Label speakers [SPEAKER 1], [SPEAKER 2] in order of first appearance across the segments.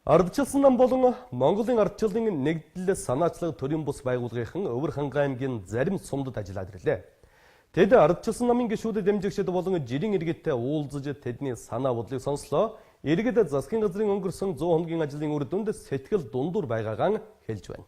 [SPEAKER 1] Ардчилсан болон Монголын ардчилсан нэгдлээс санаачлаг төрийн бус байгууллагын Өвөр Хангай аймгийн зарим сумдад ажиллаад ирлээ. Тэд ардчилсан намын гишүүдэд дэмжигчд болон жирийн иргэдтэй уулзаж тэдний санаа бодлыг сонслоо. Иргэдэд засгийн газрын өнгөрсөн 100 хоногийн ажлын үр дүнд сэтгэл дундуур байгаагаа хэлж байна.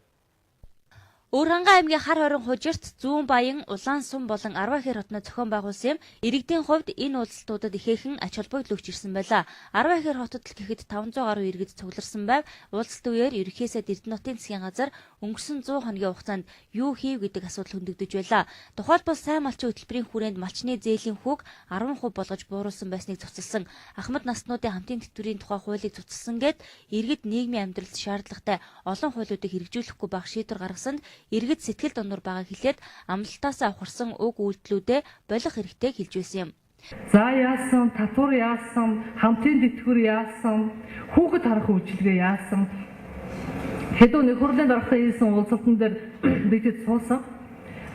[SPEAKER 2] Өвөр Хангай аймгийн хар хорин хужирт Зүүн Баян, Улаан сум болон Арвахир хотноо зохион байгуулсан юм. Иргэдийн хувьд энэ уулзалтуудад ихээхэн ач холбогдол өгч ирсэн байлаа. Арвахир хотод л гэхэд 500 гаруй иргэд цугларсан байв. Уулзалт үеэр ерөнхийсэд Эрдэнэтийн засгийн газар өнгөрсөн 100 хоногийн хугацаанд юу хийв гэдэг асуудал хөндөгдөж байлаа. Тухайлбал сайн малчин хөтөлбөрийн хүрээнд малчны зээлийн хүүг 10% болгож бууруулсан байсныг цуцалсан. Ахмад наснуудын хамтын тэтгэврийн тухай хуулийг цуцалсан гэд иргэд нийгмийн амьдралд шаардлагатай олон хуулиудыг хэрэгжүүлэхгүй байх шийдвэр гаргасанд иргэд сэтгэл дундуур байгааг хэлээд амлалтаасаа авахарсан уг үйлдэлүүдэд болох хэрэгтэй хэлж байсан юм.
[SPEAKER 3] За яасан, татвар яасан, хамтын тэтгэвэр яасан, хүүхэд харах үйлчилгээ яасан. Хэдэн нөхөрлийн дарахтаа хийсэн уулзалтан дээр бидэд суусан.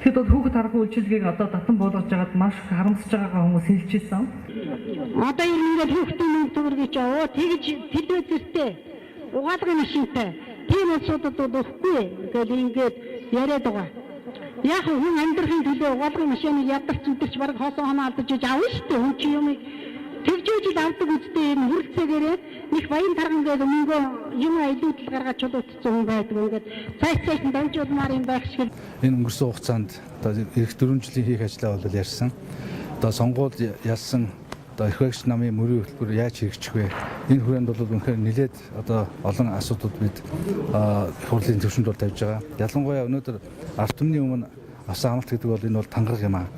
[SPEAKER 3] Тэгэхэд бол хүүхэд харах үйлчилгээг одоо татан буулгаж байгаад маш харамсаж байгаа хүмүүс хэлчихсэн.
[SPEAKER 4] Одоо ингээд хүүхдийн мөнгө төгрөгийг яваа тэгж тэдвэр зэртэй угаалгын машинтай тийм улсуудад болохгүй гэж ингээд яриад байгаа. Яг хүн амьдрахын төлөө угаалгын машиныг ядарч үдэрч бараг хоосон хоноо алдаж авна шүү дээ. Хүн чи юм тэгжээж л авдаг үстэй юм хүрэлцээгээрээ нэг баян тарган гэдэг мөнгөө юм илүүдэл гаргаж чулуутсан хүн байдаг. Ингээд цайцаас нь дамжуулмаар юм байх шиг.
[SPEAKER 5] Энэ өнгөрсөн хугацаанд одоо эх 4 жилийн хийх ажлаа бол ярьсан. Одоо сонгуульд ялсан одоо их багш намын мөрийн хөтөлбөр яаж хэрэгжих вэ? Энэ хүрээнд бол үнэхээр нэлээд одоо олон асуудлууд бид хурлын төвшөнд бол тавьж байгаа. Ялангуяа өнөөдөр ард түмний өмнө авсан амлалт гэдэг бол энэ бол тангараг юм аа.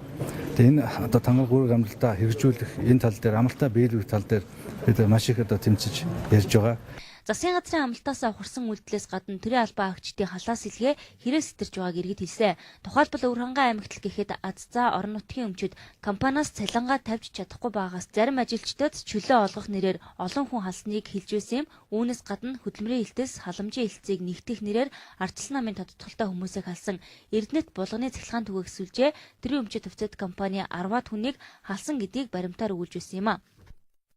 [SPEAKER 5] Тэгээ энэ одоо тангараг үүрэг амлалтаа хэрэгжүүлэх энэ тал дээр амлалтаа биелүүлэх тал дээр бид маш их одоо тэмцэж ярьж байгаа.
[SPEAKER 2] Засгийн газрын амлалтаасаа ухарсан үйлдэлээс гадна төрийн албан агчдын халаас илгээ хэрэг сэтэрж байгааг иргэд хэлсэн. Тухайлбал Өвөр Хангай аймагт л гэхэд аззаа орон нутгийн өмчөд компаниас цалингаа тавьж чадахгүй байгаас зарим ажилчдад чөлөө олгох нэрээр олон хүн халсныг хэлж байсан юм. Үүнээс гадна хөдөлмөрийн хилтээс халамжийн хилцээг нэгтгэх нэрээр ардчилсан намын тодтолтой хүмүүсийг халсан. Эрдэнэт булганы цахилгаан түгээх сүлжээ төрийн өмчөд хувьцат компани 10-аад хүнийг халсан гэдгийг баримтаар өгүүлж байсан юм а.